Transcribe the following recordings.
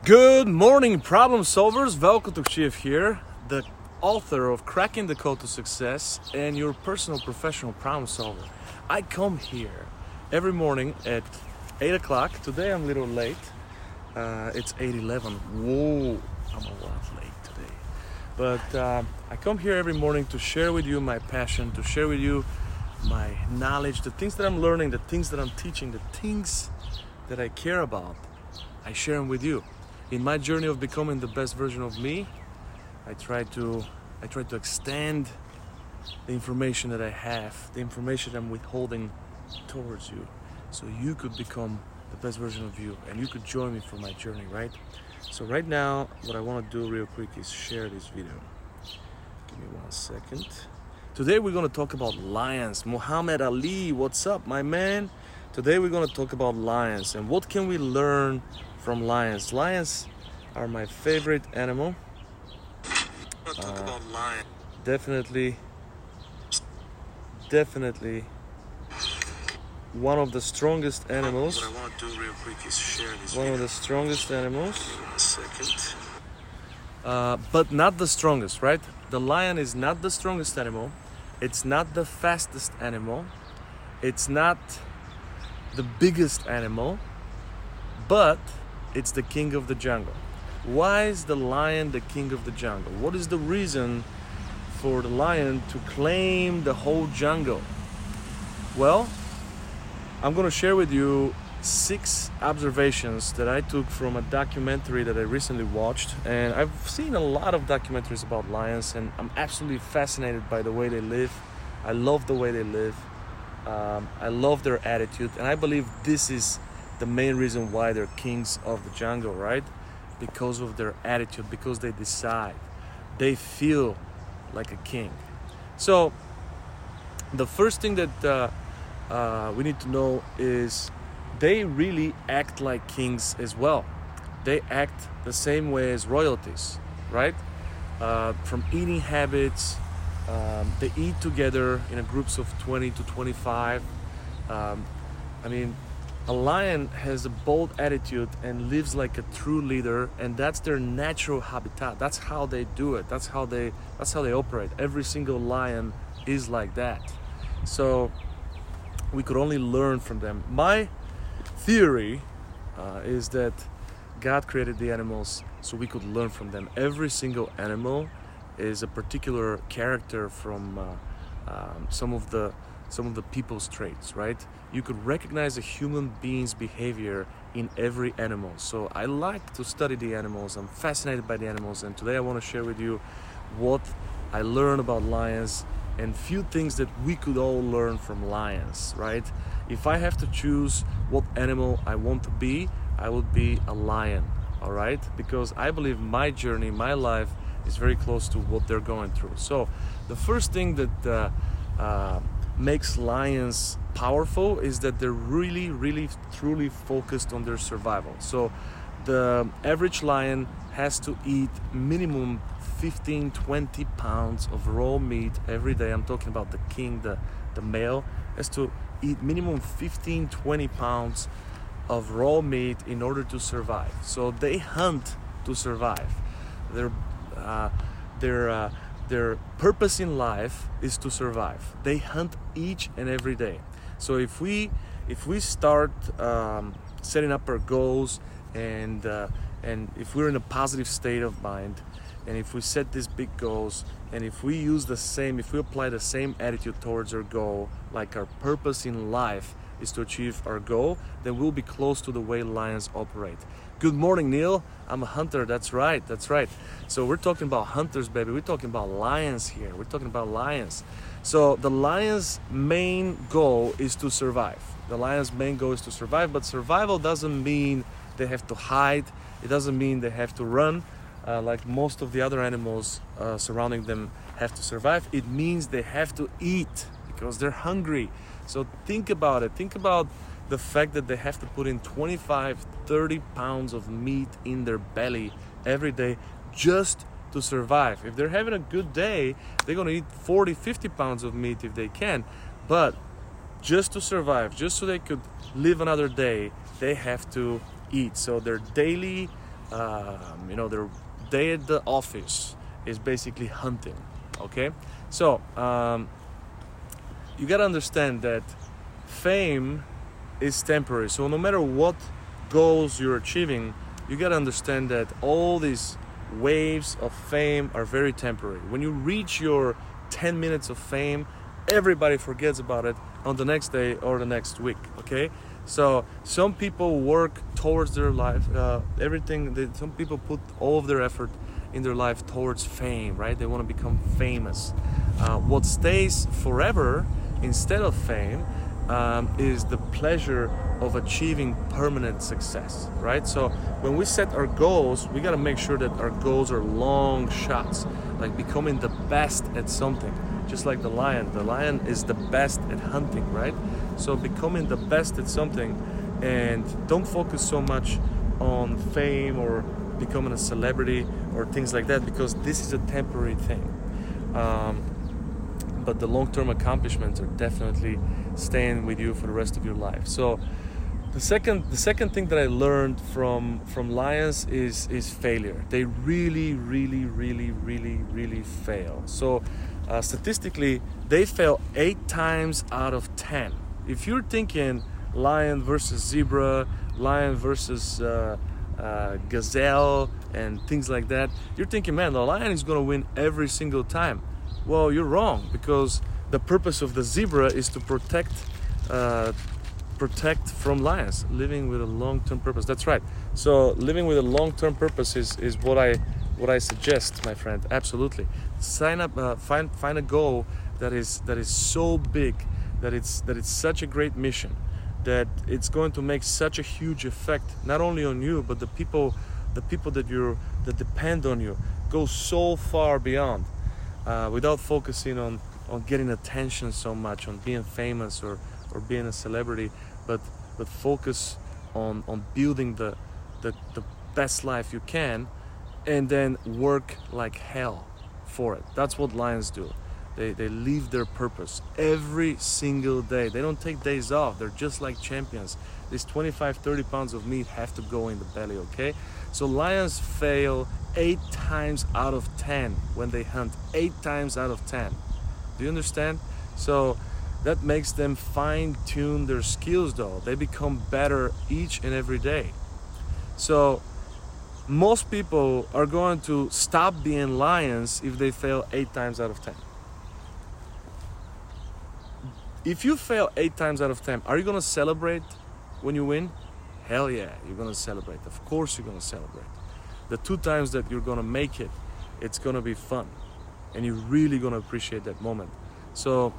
Good morning, problem solvers. VELKO here, the author of Cracking the Code to Success and your personal professional problem solver. I come here every morning at 8 o'clock. Today I'm a little late. It's 8:11. Whoa, I'm a lot late today. But I come here every morning to share with you my passion, to share with you my knowledge, the things that I'm learning, the things that I'm teaching, the things that I care about. I share them with you. In my journey of becoming the best version of me, I try to extend the information that I have, the information I'm withholding towards you, so you could become the best version of you and you could join me for my journey, right? So right now, what I want to do real quick is share this video. Give me 1 second. Today we're going to talk about lions. Muhammad Ali, what's up, my man? Today we're going to talk about lions and what can we learn from lions. Lions are my favorite animal. Talk about lions. Definitely one of the strongest animals. What I want to do real quick is share this One video. of the strongest animals. Give me 1 second. But not the strongest, right? The lion is not the strongest animal. It's not the fastest animal. It's not the biggest animal, but it's the king of the jungle. Why is the lion the king of the jungle? What is the reason for the lion to claim the whole jungle? Well, I'm going to share with you 6 observations that I took from a documentary that I recently watched. And I've seen a lot of documentaries about lions and I'm absolutely fascinated by the way they live. I love the way they live. I love their attitude, and I believe this is the main reason why they're kings of the jungle, right? Because of their attitude, because they decide, they feel like a king. So the first thing that we need to know is they really act like kings as well. They act the same way as royalties, right? From eating habits, they eat together in groups of 20 to 25. A lion has a bold attitude and lives like a true leader, and that's their natural habitat. That's how they do it. That's how they operate. Every single lion is like that. So we could only learn from them. My theory is that God created the animals so we could learn from them. Every single animal is a particular character from some of the people's traits, right? You could recognize a human being's behavior in every animal. So I like to study the animals. I'm fascinated by the animals, and today I want to share with you what I learned about lions and few things that we could all learn from lions, right? If I have to choose what animal I want to be, I would be a lion, all right? Because I believe my journey, my life is very close to what they're going through. So the first thing that makes lions powerful is that they're really truly focused on their survival. So the average lion has to eat minimum 15-20 pounds of raw meat every day. I'm talking about the king, the male has to eat minimum 15-20 pounds of raw meat in order to survive. So they hunt to survive. Their purpose in life is to survive. They hunt each and every day. So if we start setting up our goals and if we're in a positive state of mind, and if we set these big goals, and if we apply the same attitude towards our goal, like our purpose in life is to achieve our goal, then we'll be close to the way lions operate. Good morning, Neil. I'm a hunter. That's right. So we're talking about hunters, baby. We're talking about lions here. We're talking about lions. So the lion's main goal is to survive. But survival doesn't mean they have to hide. It doesn't mean they have to run like most of the other animals surrounding them have to survive. It means they have to eat because they're hungry. So think about it. Think about the fact that they have to put in 25-30 pounds of meat in their belly every day just to survive. If they're having a good day, they're going to eat 40-50 pounds of meat if they can. But just to survive, just so they could live another day, they have to eat. So their daily Their day at the office is basically hunting. Okay, so you gotta understand that fame is temporary. So no matter what goals you're achieving, you gotta understand that all these waves of fame are very temporary. When you reach your 10 minutes of fame, everybody forgets about it on the next day or the next week. Okay, so some people work towards their life, some people put all of their effort in their life towards fame, right? They want to become famous. What stays forever instead of fame is the pleasure of achieving permanent success, right? So when we set our goals, we got to make sure that our goals are long shots, like becoming the best at something. Just like the lion is the best at hunting, right? So becoming the best at something, and don't focus so much on fame or becoming a celebrity or things like that, because this is a temporary thing. But the long-term accomplishments are definitely staying with you for the rest of your life. So the second thing that I learned from lions is failure. They really fail. So statistically, they fail 8 times out of 10. If you're thinking lion versus zebra, lion versus gazelle and things like that, you're thinking, man, the lion is going to win every single time. Well, you're wrong, because the purpose of the zebra is to protect from lions, living with a long-term purpose. That's right. So living with a long-term purpose is what I suggest, my friend. Absolutely. Sign up, find a goal that is so big, that it's such a great mission, that it's going to make such a huge effect, not only on you, but the people that depend on you. Go so far beyond, without focusing on getting attention so much, on being famous or being a celebrity, but focus on building the best life you can, and then work like hell for it. That's what lions do. They live their purpose every single day. They don't take days off. They're just like champions. These 25-30 pounds of meat have to go in the belly, okay? So lions fail 8 times out of 10 when they hunt. 8 times out of 10. Do you understand? So that makes them fine-tune their skills, though. They become better each and every day. So most people are going to stop being lions if they fail 8 times out of 10. If you fail 8 times out of 10, are you going to celebrate when you win? Hell yeah, you're going to celebrate. Of course you're going to celebrate. The 2 times that you're going to make it, it's going to be fun. And you're really going to appreciate that moment. So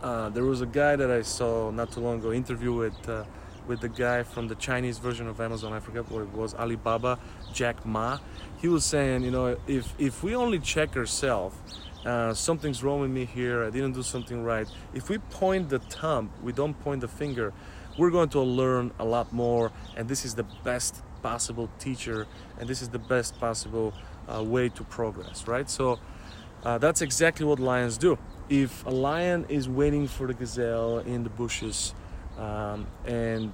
there was a guy that I saw not too long ago, interview with the guy from the Chinese version of Amazon. I forgot what it was, Alibaba, Jack Ma. He was saying, if we only check ourselves, something's wrong with me here, I didn't do something right. If we point the thumb, we don't point the finger, we're going to learn a lot more, and this is the best possible teacher, and this is the best possible way to progress, right? So that's exactly what lions do. If a lion is waiting for the gazelle in the bushes, and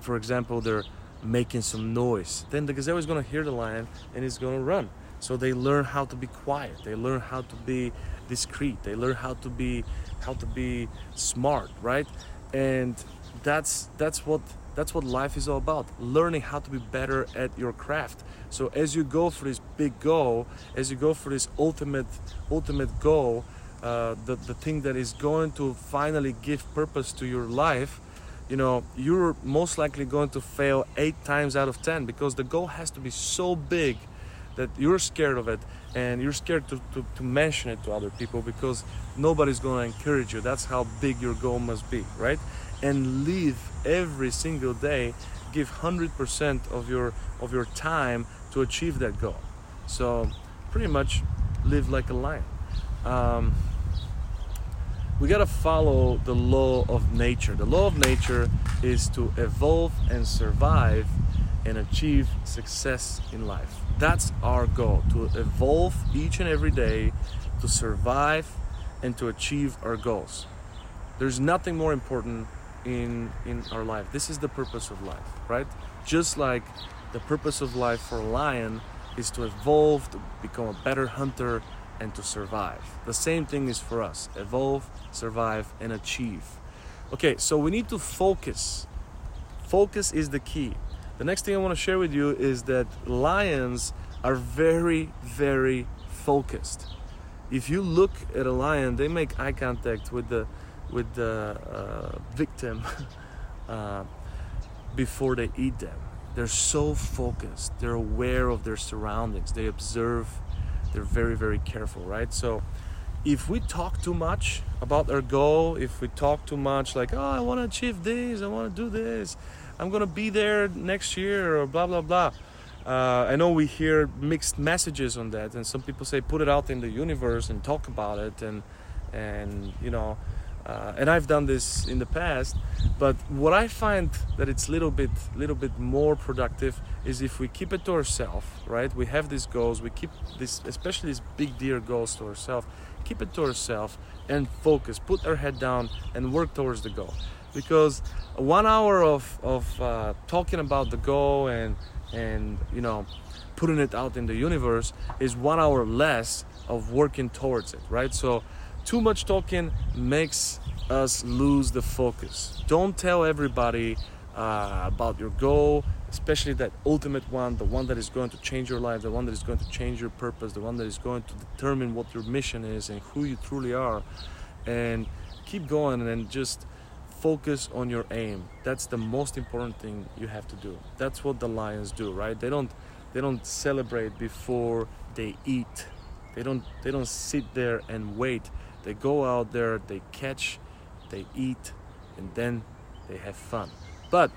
for example they're making some noise, then the gazelle is going to hear the lion and it's going to run. So they learn how to be quiet, they learn how to be discreet, they learn how to be smart, right? And that's what life is all about, learning how to be better at your craft. So as you go for this big goal, as you go for this ultimate goal, the thing that is going to finally give purpose to your life, you're most likely going to fail 8 times out of 10, because the goal has to be so big that you're scared of it, and you're scared to mention it to other people, because nobody's going to encourage you. That's how big your goal must be, right? And live every single day, give 100% of your time to achieve that goal. So pretty much live like a lion. We gotta follow the law of nature. The law of nature is to evolve and survive and achieve success in life. That's our goal, to evolve each and every day, to survive and to achieve our goals. There's nothing more important in our life. This is the purpose of life, right? Just like the purpose of life for a lion is to evolve, to become a better hunter, and to survive. The same thing is for us: evolve, survive, and achieve. Okay, so we need to focus. Focus is the key. The next thing I want to share with you is that lions are very, very focused. If you look at a lion, they make eye contact with the victim before they eat them. They're so focused. They're aware of their surroundings. They observe. They're very, very careful, right? So if we talk too much about our goal, if we talk too much like, oh, I want to achieve this, I want to do this, I'm going to be there next year, or blah, blah, blah. I know we hear mixed messages on that, and some people say put it out in the universe and talk about it, and you know, and I've done this in the past. But what I find that it's little bit more productive is if we keep it to ourselves, right? We have these goals, we keep this, especially these big deer goals, to ourselves. Keep it to ourselves and focus. Put our head down and work towards the goal. Because 1 hour of talking about the goal and you know, putting it out in the universe is 1 hour less of working towards it, right? So too much talking makes us lose the focus. Don't tell everybody about your goal, especially that ultimate one, the one that is going to change your life, the one that is going to change your purpose, the one that is going to determine what your mission is and who you truly are. And keep going and just focus on your aim. That's the most important thing you have to do. That's what the lions do, right? They don't celebrate before they eat. They don't sit there and wait. They go out there, they catch, they eat, and then they have fun. But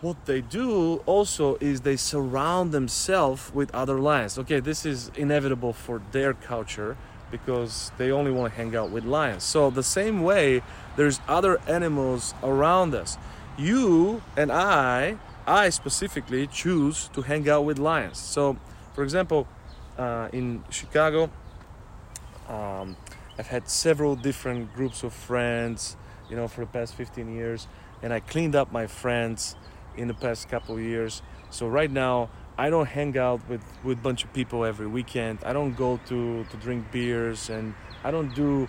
what they do also is they surround themselves with other lions. Okay, this is inevitable for their culture because they only want to hang out with lions. So the same way, there's other animals around us. You and I specifically choose to hang out with lions. So, for example, in Chicago, I've had several different groups of friends, you know, for the past 15 years, and I cleaned up my friends in the past couple of years. So right now, I don't hang out with a bunch of people every weekend. I don't go to drink beers, and I don't do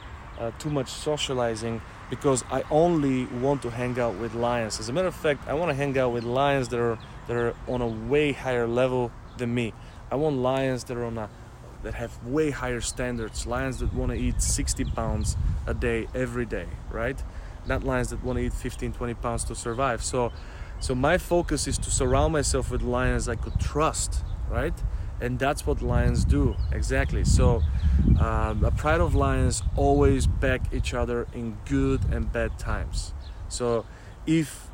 too much socializing because I only want to hang out with lions. As a matter of fact, I want to hang out with lions that are on a way higher level than me. I want lions that have way higher standards, lions that want to eat 60 pounds a day every day, right? Not lions that want to eat 15, 20 pounds to survive. So my focus is to surround myself with lions I could trust, right? And that's what lions do, exactly. So a pride of lions always back each other in good and bad times. So if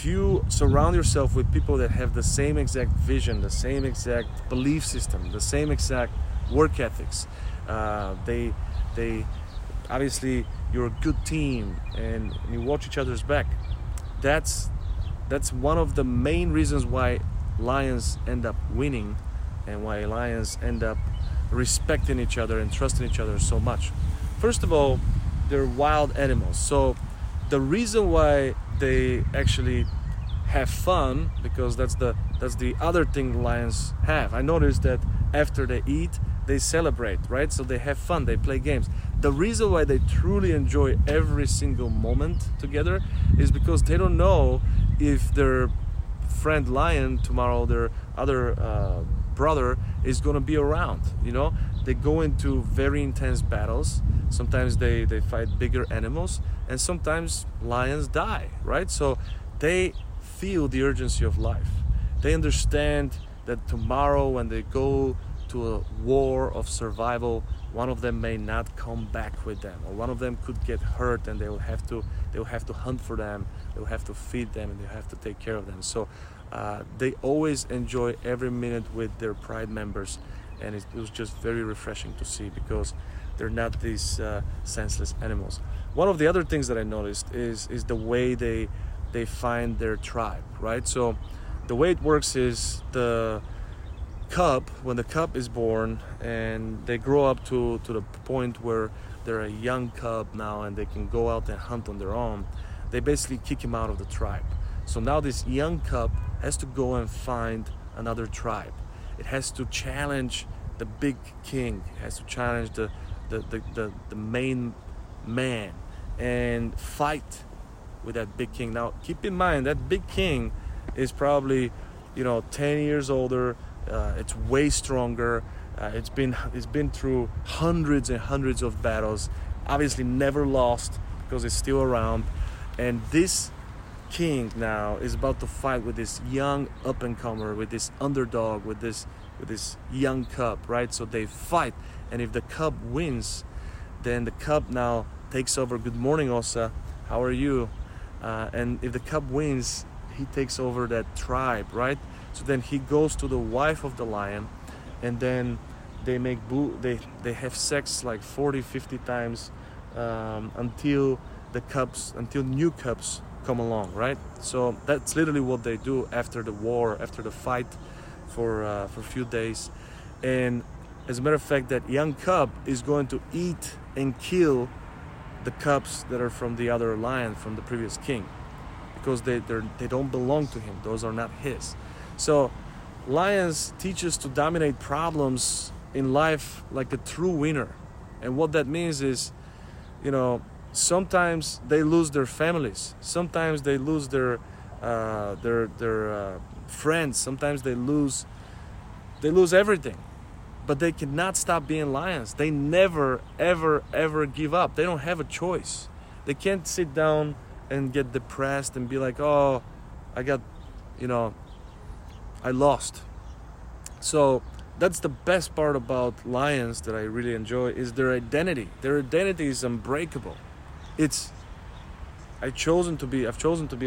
you surround yourself with people that have the same exact vision, the same exact belief system, the same exact work ethics, they obviously, you're a good team and you watch each other's back. That's one of the main reasons why lions end up winning and why lions end up respecting each other and trusting each other so much. First of all, they're wild animals. So the reason why they actually have fun, because that's the other thing lions have. I noticed that after they eat, they celebrate, right? So they have fun, they play games. The reason why they truly enjoy every single moment together is because they don't know if their friend lion tomorrow, their other brother, is going to be around. You know, they go into very intense battles. Sometimes they fight bigger animals, and sometimes lions die, right? So they feel the urgency of life. They understand that tomorrow when they go to a war of survival, one of them may not come back with them, or one of them could get hurt, and they will have to hunt for them, they will have to feed them, and they have to take care of them. So they always enjoy every minute with their pride members, and it was just very refreshing to see because they're not these senseless animals. One of the other things that I noticed is the way they find their tribe, right? So the way it works is when the cub is born and they grow up to the point where they're a young cub now and they can go out and hunt on their own, they basically kick him out of the tribe. So now this young cub has to go and find another tribe. It has to challenge the big king. It has to challenge the main man and fight with that big king. Now keep in mind that big king is probably 10 years older. It's way stronger. It's been through hundreds and hundreds of battles. Obviously never lost because it's still around. And this king now is about to fight with this young up-and-comer, with this underdog, with this young cub, right? So they fight, and if the cub wins, then the cub now takes over. Good morning, Osa. How are you? And if the cub wins, he takes over that tribe, right? So then he goes to the wife of the lion, and then they have sex like 40-50 times until new cubs come along, right? So that's literally what they do after the war, after the fight for a few days. And as a matter of fact, that young cub is going to eat and kill the cubs that are from the other lion, from the previous king, because they don't belong to him. Those are not his. So lions teach us to dominate problems in life like a true winner. And what that means is, sometimes they lose their families. Sometimes they lose their friends. Sometimes they lose everything. But they cannot stop being lions. They never, ever, ever give up. They don't have a choice. They can't sit down and get depressed and be like, oh, I lost. So that's the best part about lions that I really enjoy, is their identity. Their identity is unbreakable. I've chosen to be a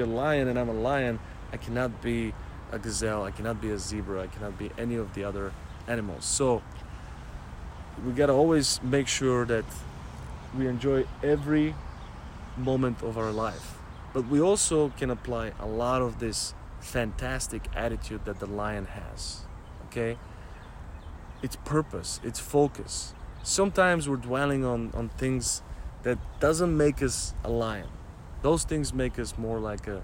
lion, and I'm a lion. I cannot be a gazelle. I cannot be a zebra. I cannot be any of the other animals. So we gotta always make sure that we enjoy every moment of our life. But we also can apply a lot of this fantastic attitude that the lion has. Okay? It's purpose, it's focus. Sometimes we're dwelling on things that doesn't make us a lion. Those things make us more like a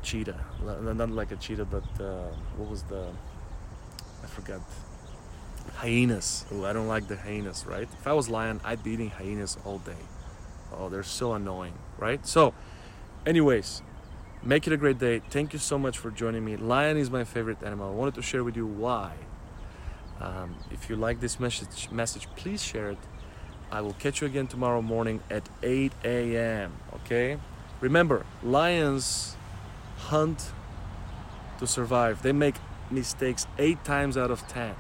cheetah. Not like a cheetah, but I forgot. Hyenas. Oh, I don't like the hyenas, right? If I was lion, I'd be eating hyenas all day. Oh, they're so annoying, right? So, anyways, make it a great day. Thank you so much for joining me. Lion is my favorite animal. I wanted to share with you why. If you like this message, please share it. I will catch you again tomorrow morning at 8 a.m. Okay? Remember, lions hunt to survive. They make mistakes 8 times out of 10.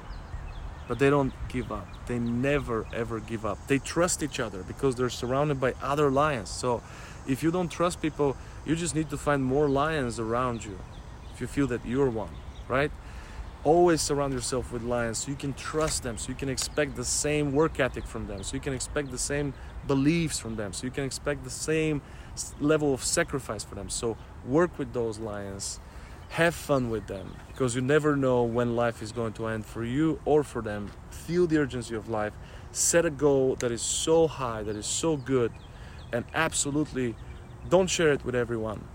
But they don't give up. They never ever give up. They trust each other because they're surrounded by other lions. So if you don't trust people, you just need to find more lions around you. If you feel that you're one, right? Always surround yourself with lions so you can trust them, so you can expect the same work ethic from them, so you can expect the same beliefs from them, so you can expect the same level of sacrifice for them. So work with those lions. Have fun with them, because you never know when life is going to end for you or for them. Feel the urgency of life. Set a goal that is so high, that is so good, and absolutely don't share it with everyone.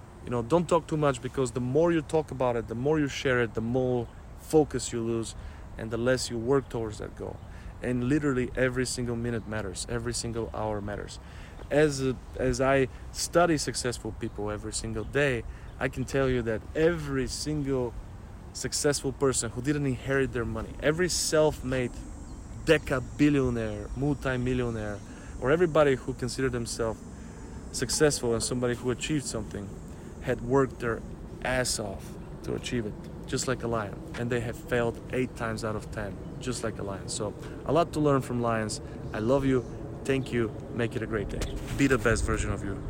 Don't talk too much, because the more you talk about it, the more you share it, the more focus you lose, and the less you work towards that goal. And literally every single minute matters. Every single hour matters. As I study successful people every single day, I can tell you that every single successful person who didn't inherit their money, every self-made deca-billionaire, multi-millionaire, or everybody who considered themselves successful and somebody who achieved something, had worked their ass off to achieve it, just like a lion. And they have failed 8 times out of 10, just like a lion. So a lot to learn from lions. I love you. Thank you. Make it a great day. Be the best version of you.